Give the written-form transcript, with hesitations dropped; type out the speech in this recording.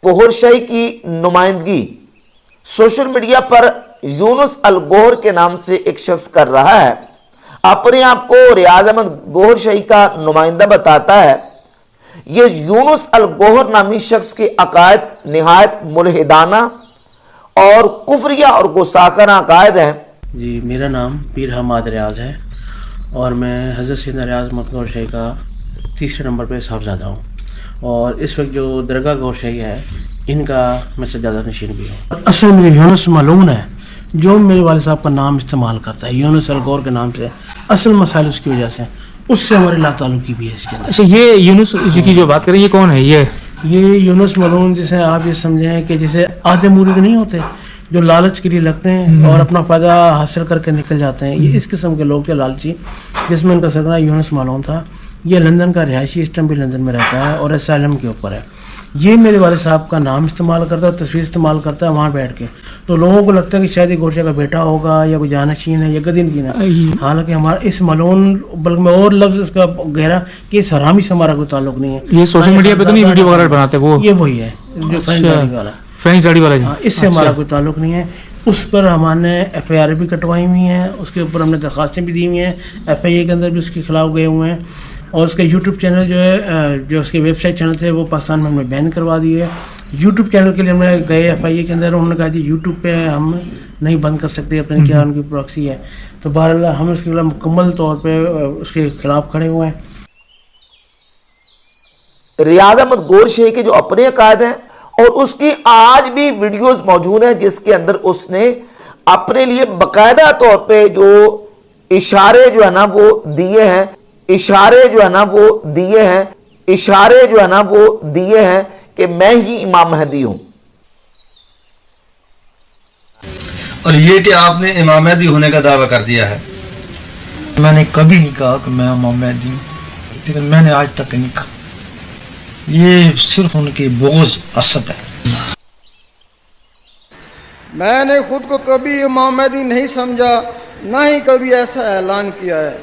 گوہر شاہی کی نمائندگی social media پر یونس الگوہر کے نام سے ایک شخص کر رہا ہے. اپنے آپ کو ریاض احمد گوہر شاہی کا نمائندہ بتاتا ہے. یہ یونس الگوہر نامی شخص کے عقائد نہایت ملحدانہ اور کفریہ اور گستاخانہ عقائد ہیں. جی میرا نام پیر حماد ریاض ہے اور میں حضرت سیدنا ریاض احمد گوہر شاہی کا 3 نمبر پہ صاحبزادہ ہوں، اور اس وقت جو درگاہ گوہر شاہی ہے ان کا میں سجادہ نشین بھی ہوں. اصل میں یونس ملعون ہے جو میرے والد صاحب کا نام استعمال کرتا ہے یونس الگوہر کے نام سے. اصل مسائل اس کی وجہ سے اس سے ہمارے لا تعلقی بھی ہے اس کے اندر. اچھا، یہ یونس جی کی جو بات کریں یہ کون ہے؟ یہ یونس ملعون جسے آپ یہ سمجھیں کہ جسے آدھے مرید نہیں ہوتے جو لالچ کے لیے لگتے ہیں اور اپنا فائدہ حاصل کر کے نکل جاتے ہیں، یہ اس قسم کے لوگ تھے لالچی، جس میں ان کا سرگنا یونس ملعون تھا. یہ لندن کا رہائشی، اس ٹائم بھی لندن میں رہتا ہے اور اسائلم کے اوپر ہے. یہ میرے والد صاحب کا نام استعمال کرتا ہے اور تصویر استعمال کرتا ہے وہاں بیٹھ کے، تو لوگوں کو لگتا ہے کہ شاید یہ گوہر شاہی کا بیٹا ہوگا یا کوئی جانشین ہے یا گدین ہے. حالانکہ ہمارا اس ملعون، بلکہ میں اور لفظ اس کا گہرا کہ اس حرامی سے ہمارا کوئی تعلق نہیں ہے. یہ سوشل میڈیا پہ تو نہیں ویڈیو وغیرہ بناتے؟ یہ وہی ہے جو فرینچ داڑھی والا. اس سے ہمارا کوئی تعلق نہیں ہے. اس پر ہم نے ایف آئی آر بھی کٹوائی ہوئی ہیں، اس کے اوپر ہم نے درخواستیں بھی دی ہوئی ہیں، ایف آئی اے کے اندر بھی اس کے خلاف گئے ہوئے ہیں. اور اس کا یوٹیوب چینل جو ہے، جو اس کے ویب سائٹ چینل تھے وہ پاکستان میں ہم نے بین کروا دیے. یوٹیوب چینل کے لیے ہم نے گئے ایف آئی اے کے اندر، انہوں نے کہا جی یوٹیوب پہ ہم نہیں بند کر سکتے، اپنے کیا ان کی پراکسی ہے. تو بہرحال ہم اس کے خلاف مکمل طور پہ اس کے خلاف کھڑے ہوئے ہیں. ریاض احمد گوہر شاہی کے جو اپنے عقائد ہیں اور اس کی آج بھی ویڈیوز موجود ہیں جس کے اندر اس نے اپنے لیے باقاعدہ طور پہ جو اشارے جو ہے نا وہ دیے ہیں، اشارے جو ہے نا وہ دیے ہیں کہ میں ہی امام مہدی ہوں. اور یہ کہ آپ نے امام مہدی ہونے کا دعویٰ کر دیا ہے. میں نے کبھی نہیں کہا کہ میں امام مہدی ہوں، لیکن میں نے آج تک نہیں کہا. یہ صرف ان کی بغض اسد ہے. میں نے خود کو کبھی امام مہدی نہیں سمجھا، نہ ہی کبھی ایسا اعلان کیا ہے.